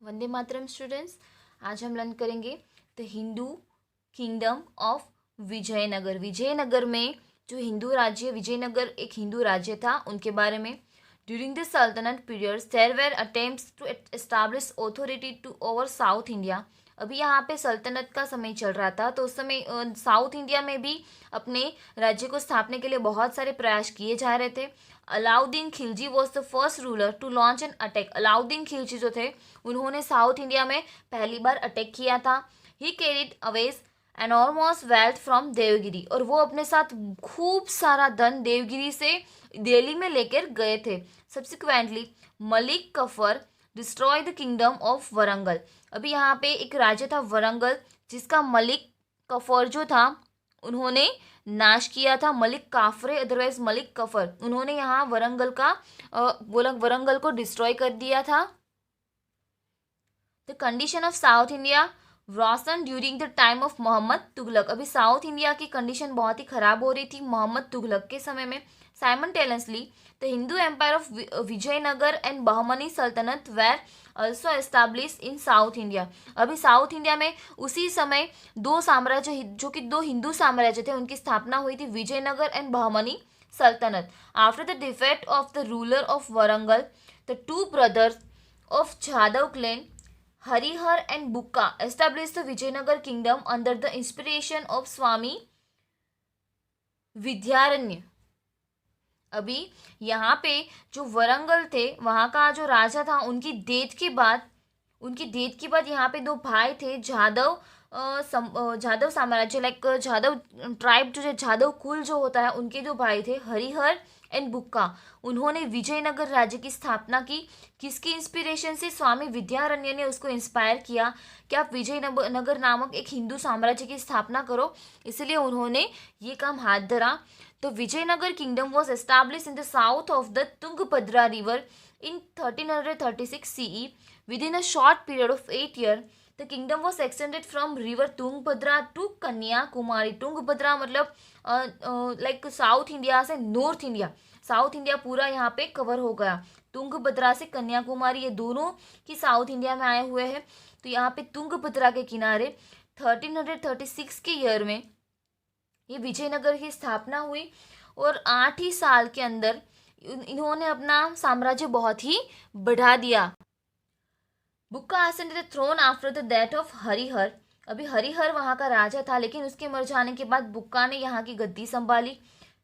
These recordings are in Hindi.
वंदे मातरम स्टूडेंट्स। आज हम लर्न करेंगे the Hindu kingdom of Vijayanagar. Vijayanagar में जो हिंदू राज्य विजयनगर एक हिंदू राज्य था उनके बारे में। During the sultanate periods there were attempts to establish authority to over south India. अभी यहाँ पे सल्तनत का समय चल रहा था तो उस समय साउथ इंडिया में भी अपने राज्य को स्थापने के लिए बहुत सारे प्रयास किए जा रहे थे। Alauddin Khilji was the first ruler to launch an attack. Alauddin Khilji जो थे उन्होंने साउथ इंडिया में पहली बार अटैक किया था। He carried away enormous wealth from Devagiri, और वो अपने साथ खूब सारा धन देवगिरी से दिल्ली में लेकर गए थे। Subsequently Malik Kafur destroy the kingdom of Warangal. अभी यहाँ पे एक राज्य था वरंगल जिसका मलिक कफर जो था उन्होंने नाश किया था। मलिक काफरे अदरवाइज मलिक कफर, उन्होंने यहाँ वरंगल को डिस्ट्रॉय कर दिया था। The condition of south India worsened during the time of Muhammad Tughlaq. अभी साउथ इंडिया की कंडीशन बहुत ही खराब हो रही थी मोहम्मद तुगलक के समय में। Simultaneously the Hindu empire of Vijayanagar and Bahmani Sultanate were also establish in South India. अभी साउथ इंडिया में उसी समय दो साम्राज्य जो कि दो हिंदू साम्राज्य थे उनकी स्थापना हुई थी, विजयनगर एंड बहमनी सल्तनत। After the defect of the ruler of Warangal the two brothers of Jadhav clan, Harihar and Bukka established the Vijayanagar kingdom under the inspiration of Swami Vidyaranya. अभी यहाँ पे जो वरंगल थे वहाँ का जो राजा था उनकी डेथ के बाद यहाँ पे दो भाई थे जादव साम्राज्य लाइक जादव ट्राइब जो जादव कुल जो होता है उनके जो भाई थे हरिहर एंड बुक्का, उन्होंने विजयनगर राज्य की स्थापना की। किसकी इंस्पिरेशन से? स्वामी विद्यारण्य ने उसको इंस्पायर किया कि आप विजयनगर नामक एक हिंदू साम्राज्य की स्थापना करो, इसलिए उन्होंने ये काम हाथ धरा। तो Vijayanagar kingdom was establish in the south of the Tungabhadra river in 1336 CE. Within a short period of 8 years, the kingdom was extended from river Tungabhadra to Kanyakumari. Tungabhadra मतलब लाइक साउथ इंडिया से नॉर्थ इंडिया, साउथ इंडिया पूरा यहाँ पे कवर हो गया। तुंगभद्रा से कन्याकुमारी ये दोनों की साउथ इंडिया में आए हुए हैं। तो यहाँ पे तुंगभद्रा के किनारे 1336 के ईयर में ये विजयनगर की स्थापना हुई और 8 ही साल के अंदर इन्होंने अपना साम्राज्य बहुत ही बढ़ा दिया। Bukka ascended the throne after the death of Harihar. अभी हरिहर वहाँ का राजा था लेकिन उसके मर जाने के बाद बुक्का ने यहाँ की गद्दी संभाली।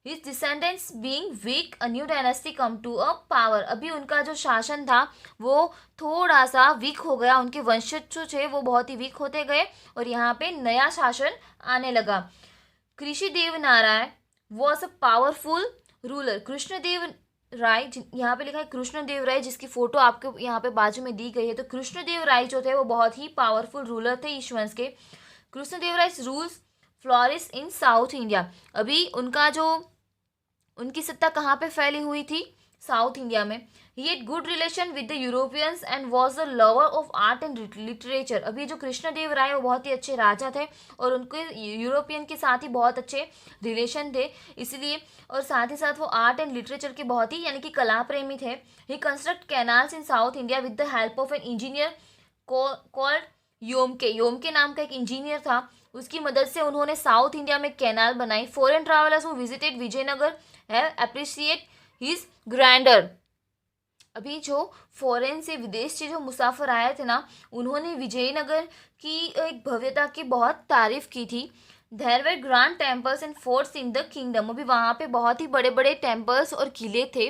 His descendants being weak a new dynasty come to a power. अभी उनका जो शासन था वो थोड़ा सा वीक हो गया, उनके वंशज जो थे वो बहुत ही वीक होते गए और यहाँ पे नया शासन आने लगा। Krishnadev Narayan was a powerful ruler. Krishnadev Rai, यहाँ पे लिखा है कृष्णदेव राय जिसकी फोटो आपके यहाँ पे बाजू में दी गई है। तो कृष्णदेव राय जो थे वो बहुत ही पावरफुल रूलर थे इस वंश के। कृष्णदेव राय रूल्स फ्लोरिश इन साउथ इंडिया। अभी उनकी सत्ता कहाँ पे फैली हुई थी? साउथ इंडिया में। He had good relation with the Europeans and was the lover of art and literature. अभी जो कृष्णदेव राय वो बहुत ही अच्छे राजा थे और उनके यूरोपियन के साथ ही बहुत अच्छे रिलेशन थे, इसलिए और साथ ही साथ वो आर्ट एंड लिटरेचर के बहुत ही यानी कि कला प्रेमी थे। He construct canals in South India with the help of an engineer called योमके। योमके नाम का एक इंजीनियर था, उसकी मदद से उन्होंने साउथ इंडिया में कैनाल बनाई। Foreign travellers who visited Vijayanagar have appreciate his grandeur. अभी जो फॉरेन से विदेश से जो मुसाफिर आए थे ना उन्होंने विजयनगर की एक भव्यता की बहुत तारीफ की थी। There were grand temples and forts in the kingdom. अभी वहाँ पे बहुत ही बड़े बड़े टेम्पल्स और किले थे।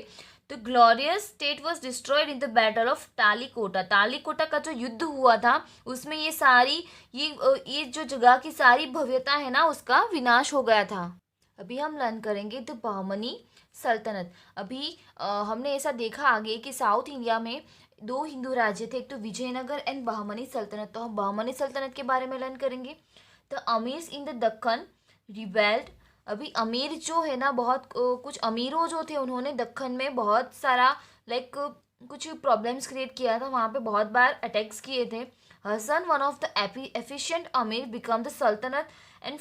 The glorious state was destroyed in the battle of Talikota. Talikota का जो युद्ध हुआ था उसमें ये जो जगह की सारी भव्यता है ना उसका विनाश हो गया था। अभी हम लर्न करेंगे द बहमनी सल्तनत। अभी हमने ऐसा देखा आगे कि साउथ इंडिया में दो हिंदू राज्य थे, एक तो विजयनगर एंड बहमनी सल्तनत। तो हम बहमनी सल्तनत के बारे में लर्न करेंगे। The amirs in the Deccan rebelled. अभी अमीर जो है ना कुछ अमीरों जो थे उन्होंने दक्कन में बहुत सारा लाइक कुछ प्रॉब्लम्स क्रिएट किया था, वहाँ पे बहुत बार अटैक्स किए थे। Hasan one of the efficient amir become the sultanate and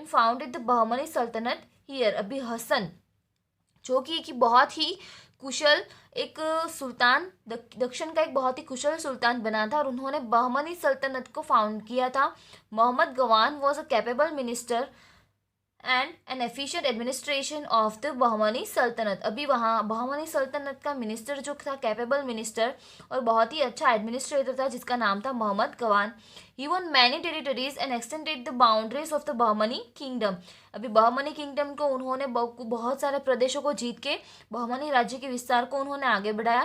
founded the Bahmani sultanate here. अभी हसन जो कि बहुत ही कुशल एक सुल्तान, दक्षिण का एक बहुत ही कुशल सुल्तान बना था और उन्होंने बहमनी सल्तनत को फाउंड किया था। Mohammad Gawan was a capable minister and an efficient administration of the Bahmani Sultanate. अभी वहाँ बहमनी सल्तनत का मिनिस्टर जो था, कैपेबल मिनिस्टर और बहुत ही अच्छा एडमिनिस्ट्रेटर था, जिसका नाम था Mohammad Gawan. He won many territories and extended the boundaries of the Bahmani kingdom. अभी बहमनी किंगडम को उन्होंने बहुत सारे प्रदेशों को जीत के बहमनी राज्य के विस्तार को उन्होंने आगे बढ़ाया।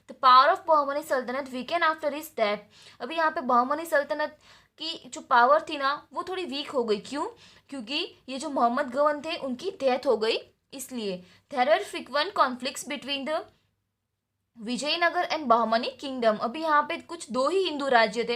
द पावर ऑफ बहमनी सल्तनत वीकेंड आफ्टर हिज डेथ। अभी यहाँ पे बहमनी सल्तनत की जो पावर थी ना वो थोड़ी वीक हो गई। क्यों? क्योंकि ये जो मोहम्मद गवन थे उनकी डेथ हो गई, इसलिए। There are frequent conflicts between the Vijayanagar and Bahmani kingdom. अभी यहाँ पे कुछ दो ही हिंदू राज्य थे,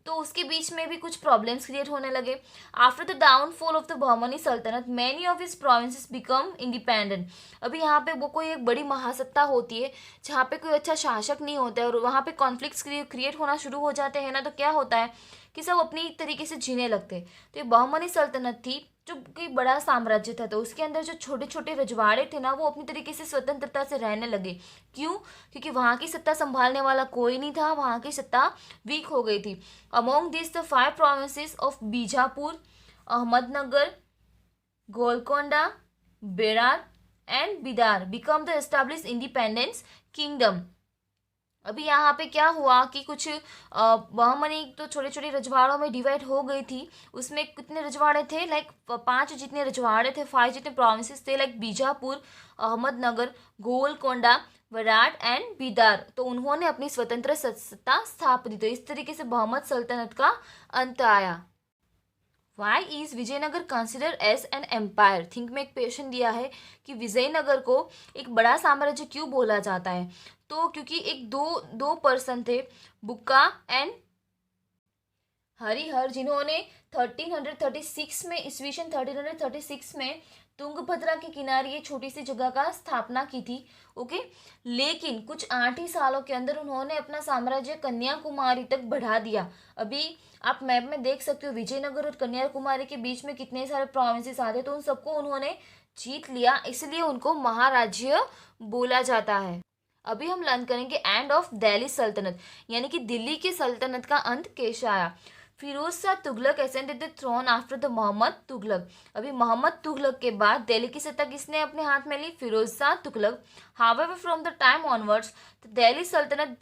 तो उसके बीच में भी कुछ प्रॉब्लम्स क्रिएट होने लगे। After the downfall of the Bahmani saltanat many of his provinces become independent. अभी यहाँ पे वो कोई एक बड़ी महासत्ता होती है जहाँ पे कोई अच्छा शासक नहीं होता है और वहाँ पे कॉन्फ्लिक्ट्स क्रिएट होना शुरू हो जाते हैं ना, तो क्या होता है कि सब अपनी तरीके से जीने लगते। तो ये बहमनी सल्तनत थी जो कोई बड़ा साम्राज्य था, तो उसके अंदर जो छोटे छोटे रजवाड़े थे ना वो अपनी तरीके से स्वतंत्रता से रहने लगे। क्यों? क्योंकि वहाँ की सत्ता संभालने वाला कोई नहीं था, वहाँ की सत्ता वीक हो गई थी। Among this the 5 provinces of Bijapur, Ahmednagar, Golconda, Berar and Bidar become the establish independence kingdom. अभी यहाँ पे क्या हुआ कि कुछ बहमनी तो छोटे छोटे रजवाड़ों में डिवाइड हो गई थी। उसमें कितने रजवाड़े थे? लाइक 5 जितने रजवाड़े थे, 5 जितने प्रोविंसेस थे, लाइक बीजापुर, अहमदनगर, गोलकोंडा, वराड एंड बिदार। तो उन्होंने अपनी स्वतंत्र सत्ता स्थापित। तो इस तरीके से बहमन सल्तनत का अंत आया। Why is Vijayanagar consider as an empire? Think में एक क्वेश्चन दिया है कि विजयनगर को एक बड़ा साम्राज्य क्यों बोला जाता है। तो क्योंकि एक दो पर्सन थे, बुक्का एंड हरिहर, जिन्होंने 1336 में ईस्वीसन 1336 में तुंगभद्रा के किनारे ये छोटी सी जगह का स्थापना की थी। ओके, लेकिन कुछ 8 ही सालों के अंदर उन्होंने अपना साम्राज्य कन्याकुमारी तक बढ़ा दिया। अभी आप मैप में देख सकते हो विजयनगर और कन्याकुमारी के बीच में कितने सारे प्रोविंसेस आते, तो उन सबको उन्होंने जीत लिया, इसलिए उनको महाराज्य बोला जाता है। अभी हम लर्न करेंगे एंड ऑफ दिल्ली सल्तनत, यानी कि दिल्ली की सल्तनत का अंत कैसे आया। Firoz Shah Tughlaq ascended the throne after the Muhammad Tughlaq. अभी मोहम्मद तुगलक के बाद दिल्ली की सत्ता किसने अपने हाथ में ली? Firoz Shah Tughlaq. However from the time onwards the Delhi saltanat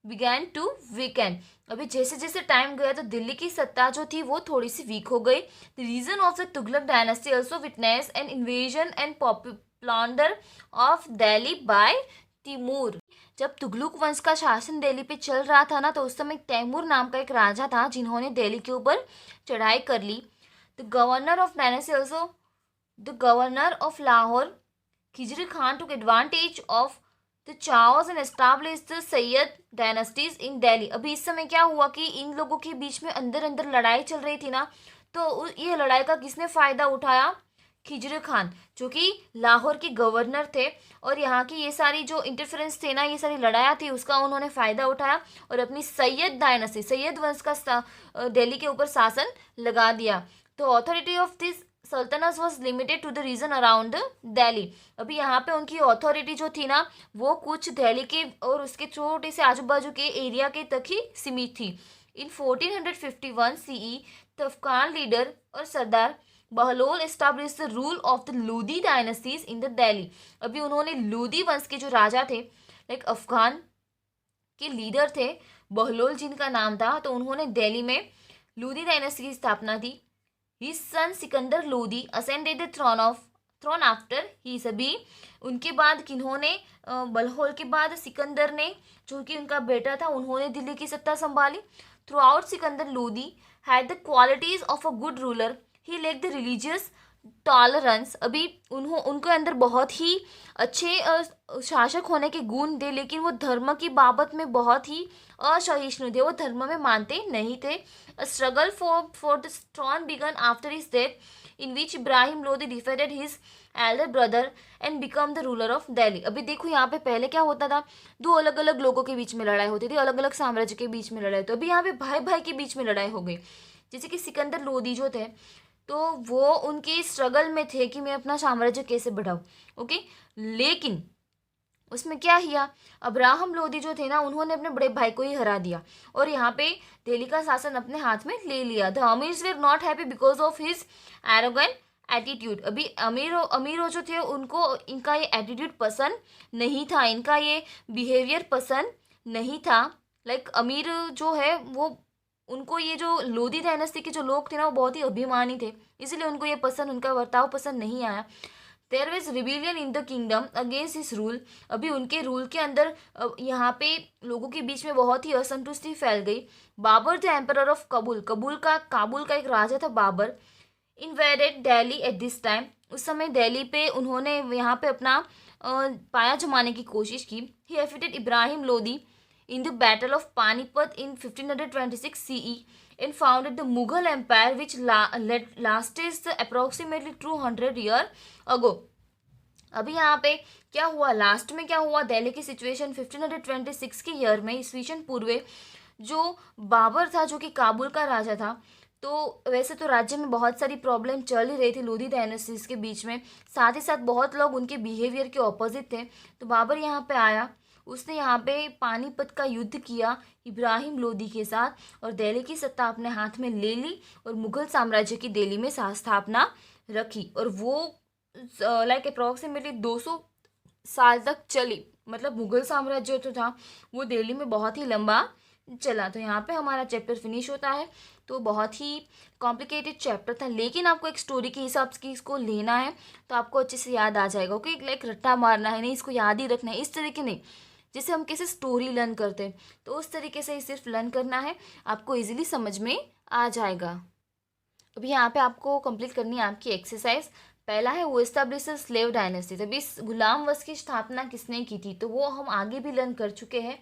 began to weekend. अभी जैसे जैसे टाइम गया तो दिल्ली की सत्ता जो थी वो थोड़ी सी वीक हो गई। The region of the Tughlaq dynasty also witness an invasion and plunder of Delhi by Timur. जब तुगलक वंश का शासन दिल्ली पे चल रहा था ना, तो उस समय तैमूर नाम का एक राजा था जिन्होंने दिल्ली के ऊपर चढ़ाई कर ली। The governor of dynasty also the governor of Lahore Khizr Khan took advantage of the chaos and establish the Sayyid dynasties in Delhi. अभी इस समय क्या हुआ कि इन लोगों के बीच में अंदर अंदर लड़ाई चल रही थी ना, तो ये लड़ाई का किसने फायदा उठाया? खिजर खान, जो कि लाहौर के गवर्नर थे, और यहाँ की ये सारी जो इंटरफेरेंस थे ना, ये सारी लड़ाइयाँ थी, उसका उन्होंने फ़ायदा उठाया और अपनी सैयद डायनेस्टी, सैयद वंश का दिल्ली के ऊपर शासन लगा दिया। तो authority of this sultanate was limited to the region around Delhi. अभी यहाँ पे उनकी अथॉरिटी जो थी ना वो कुछ दिल्ली के और उसके छोटे से आजू बाजू के एरिया के तक ही सीमित थी। In 1451 CE the Afghan leader और sardar Bahlol establish the rule of the Lodi dynasties in the Delhi. अभी उन्होंने लोदी वंश के जो राजा थे, लाइक अफगान के लीडर थे बहलोल जिनका नाम था, तो उन्होंने दिल्ली में लोदी डायनेस्टी की स्थापना की। His son Sikandar Lodi ascended the throne after he. सभी उनके बाद किन्होंने बलहोल के बाद सिकंदर ने, जो कि उनका बेटा था, उन्होंने दिल्ली की सत्ता संभाली। Through out Sikandar Lodi had the qualities of a good ruler. He lake the religious tolerance. अभी उनके अंदर बहुत ही अच्छे शासक होने के गुण थे, लेकिन वो धर्म की बाबत में बहुत ही असहिष्णु थे, वो धर्म में मानते नहीं थे। A struggle for the throne began after his death in which Ibrahim Lodi defeated his elder brother and become the ruler of Delhi. अभी देखो यहाँ पे पहले क्या होता था, दो अलग अलग लोगों के बीच में लड़ाई होती थी, अलग अलग साम्राज्य के बीच में लड़ाई। तो अभी यहाँ पे भाई भाई के बीच में लड़ाई हो गई। जैसे कि सिकंदर लोदी जो थे, तो वो उनके स्ट्रगल में थे कि मैं अपना साम्राज्य कैसे बढ़ाऊं। ओके, लेकिन उसमें क्या किया, अब्राहम लोदी जो थे ना, उन्होंने अपने बड़े भाई को ही हरा दिया और यहाँ पे दिल्ली का शासन अपने हाथ में ले लिया। The amirs were not happy because of his arrogant attitude. अभी अमीरों जो थे उनको इनका ये एटीट्यूड पसंद नहीं था, इनका ये बिहेवियर पसंद नहीं था। लाइक अमीर जो है वो, उनको ये जो लोधी डायनेस्टी के जो लोग थे ना वो बहुत ही अभिमानी थे, इसलिए उनको ये पसंद, उनका बर्ताव पसंद नहीं आया। There was rebellion in the kingdom against his rule. अभी उनके रूल के अंदर यहाँ पे लोगों के बीच में बहुत ही असंतुष्टि फैल गई। Babur the emperor of Kabul का एक राजा था Babur, invaded Delhi at this time. उस समय दिल्ली पे उन्होंने यहाँ पे अपना पाया जमाने की कोशिश की। ही एफिटेड Ibrahim Lodi in the Battle of Panipat in 1526 CE and founded the Mughal Empire which lasted approximately 200 years ago। अभी यहाँ पे क्या हुआ, लास्ट में क्या हुआ, दिल्ली की सिचुएशन 1526 के ईयर में ईस्वीसन पूर्व, जो बाबर था जो कि काबुल का राजा था, तो वैसे तो राज्य में बहुत सारी प्रॉब्लम चल ही रही थी लोधी डायनेस्टीज के बीच में, साथ ही साथ बहुत लोग उनके बिहेवियर के ऑपोजिट थे। तो बाबर यहाँ पे आया, उसने यहाँ पे पानीपत का युद्ध किया इब्राहिम लोदी के साथ और दिल्ली की सत्ता अपने हाथ में ले ली और मुगल साम्राज्य की दिल्ली में स्थापना रखी। और वो लाइक अप्रॉक्सीमेटली 200 साल तक चली। मतलब मुगल साम्राज्य जो था वो दिल्ली में बहुत ही लंबा चला। तो यहाँ पे हमारा चैप्टर फिनिश होता है। तो बहुत ही कॉम्प्लिकेटेड चैप्टर था, लेकिन आपको एक स्टोरी के हिसाब से इसको लेना है तो आपको अच्छे से याद आ जाएगा। ओके, लाइक रट्टा मारना है नहीं, इसको याद ही रखना है, इस तरीके नहीं जैसे हम कैसे स्टोरी लर्न करते हैं, तो उस तरीके से ही सिर्फ लर्न करना है, आपको इजीली समझ में आ जाएगा। अभी यहाँ पे आपको कंप्लीट करनी है आपकी एक्सरसाइज। पहला है वो एस्टैब्लिश स्लेव डायनेस्टी। तभी इस गुलाम वंश की स्थापना किसने की थी, तो वो हम आगे भी लर्न कर चुके हैं।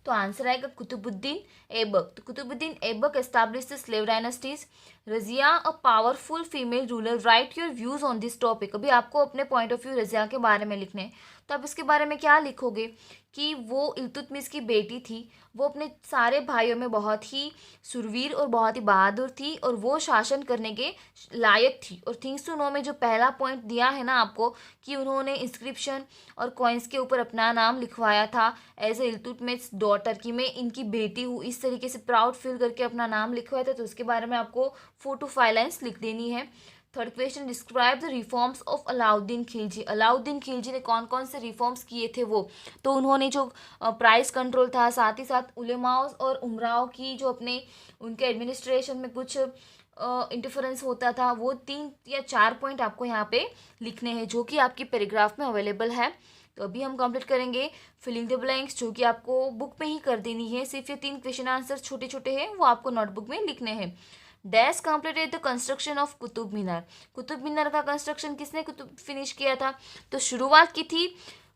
तो आंसर आएगा कुतुबुद्दीन ऐबक। तो Qutubuddin Aibak establish the slave dynasties. Razia a powerful female ruler, write your views on this topic. अभी आपको अपने पॉइंट ऑफ व्यू रजिया के बारे में लिखने हैं, तो आप इसके बारे में क्या लिखोगे कि वो इल्तुतमिश की बेटी थी, वो अपने सारे भाइयों में बहुत ही सुरवीर और बहुत ही बहादुर थी और वो शासन करने के लायक थी। और थिंग्स टू नो में जो पहला पॉइंट दिया है ना आपको कि उन्होंने इंस्क्रिप्शन और कॉइन्स के ऊपर अपना नाम लिखवाया था एज ए इल्तुतमिश डॉटर, की मैं इनकी बेटी हूँ, इस तरीके से प्राउड फील करके अपना नाम लिखवाया था। तो उसके बारे में आपको 4 to 5 लाइन्स लिख देनी है। Third question, describe the reforms of Alauddin Khilji. Alauddin Khilji ने कौन कौन से रिफॉर्म्स किए थे वो, तो उन्होंने जो प्राइस कंट्रोल था, साथ ही साथ उलेमाओं और उमराओं की जो अपने उनके एडमिनिस्ट्रेशन में कुछ इंटरफेरेंस होता था, वो 3 या 4 पॉइंट आपको यहाँ पे लिखने हैं जो कि आपकी पैराग्राफ में अवेलेबल है। तो अभी हम कंप्लीट करेंगे फिलिंग द ब्लैंक्स, जो कि आपको बुक में ही कर देनी है। सिर्फ ये 3 क्वेश्चन आंसर छोटे छोटे हैं, वो आपको नोटबुक में लिखने हैं। Dash completed the construction of Qutub Minar. Qutub Minar का कंस्ट्रक्शन किसने फिनिश किया था, तो शुरुआत की थी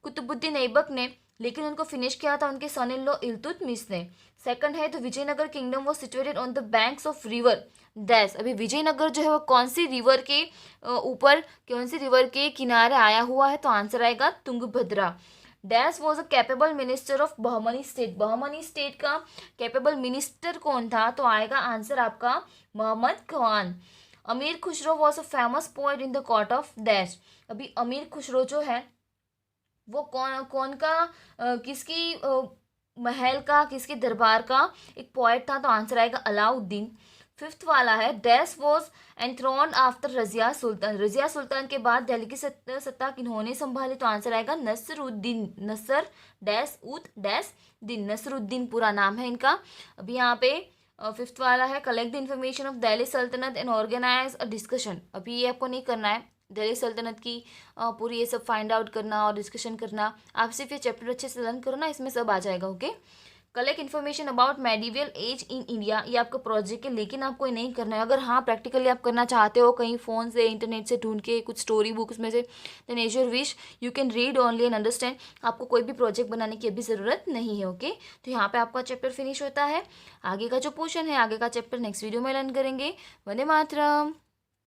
कुतुबुद्दीन ऐबक ने, लेकिन उनको फिनिश किया था उनके सन इन लॉ इल्तुतमिश ने। सेकंड है तो Vijayanagar kingdom was situated on the banks of river dash. अभी विजयनगर जो है वो कौन सी रिवर के ऊपर, कौन सी रिवर के किनारे आया हुआ है, तो आंसर आएगा Tungabhadra. Dash was a capable minister of Bahmani state. Bahmani state का कैपेबल मिनिस्टर कौन था, तो आएगा आंसर आपका मोहम्मद खान। अमीर Khusro was a famous poet in the court of dash. अभी अमीर खुसरो जो है वो कौन का किसकी महल का, किसके दरबार का एक पोएट था, तो आंसर आएगा अलाउद्दीन। फिफ्थ वाला है dash was एंथ्रोन्ड after Razia Sultan. Razia Sultan के बाद दिल्ली की सत्ता किन्होंने संभाली, तो आंसर आएगा नसरुद्दीन। नसर डैश उद डैश दिन, नसरुद्दीन पूरा नाम है इनका। अभी यहाँ पे फिफ्थ वाला है collect the information of Delhi सल्तनत एंड ऑर्गेनाइज अ डिस्कशन। अभी ये आपको नहीं करना है, दिल्ली सल्तनत की पूरी ये सब फाइंड आउट करना और डिस्कशन करना, आप सिर्फ ये चैप्टर अच्छे से लर्न करो ना, इसमें सब आ जाएगा। Okay, collect information about medieval age in India, ये आपका प्रोजेक्ट है, लेकिन आपको ये नहीं करना है। अगर हाँ प्रैक्टिकली आप करना चाहते हो कहीं फ़ोन से इंटरनेट से ढूंढ के कुछ स्टोरी बुक्स में से, then as your wish, you can read only and understand. आपको कोई भी प्रोजेक्ट बनाने की अभी ज़रूरत नहीं है। ओके, तो यहाँ पे आपका चैप्टर फिनिश होता है। आगे का जो पोर्शन है, आगे का चैप्टर नेक्स्ट वीडियो में लर्न करेंगे। वंदे मातरम।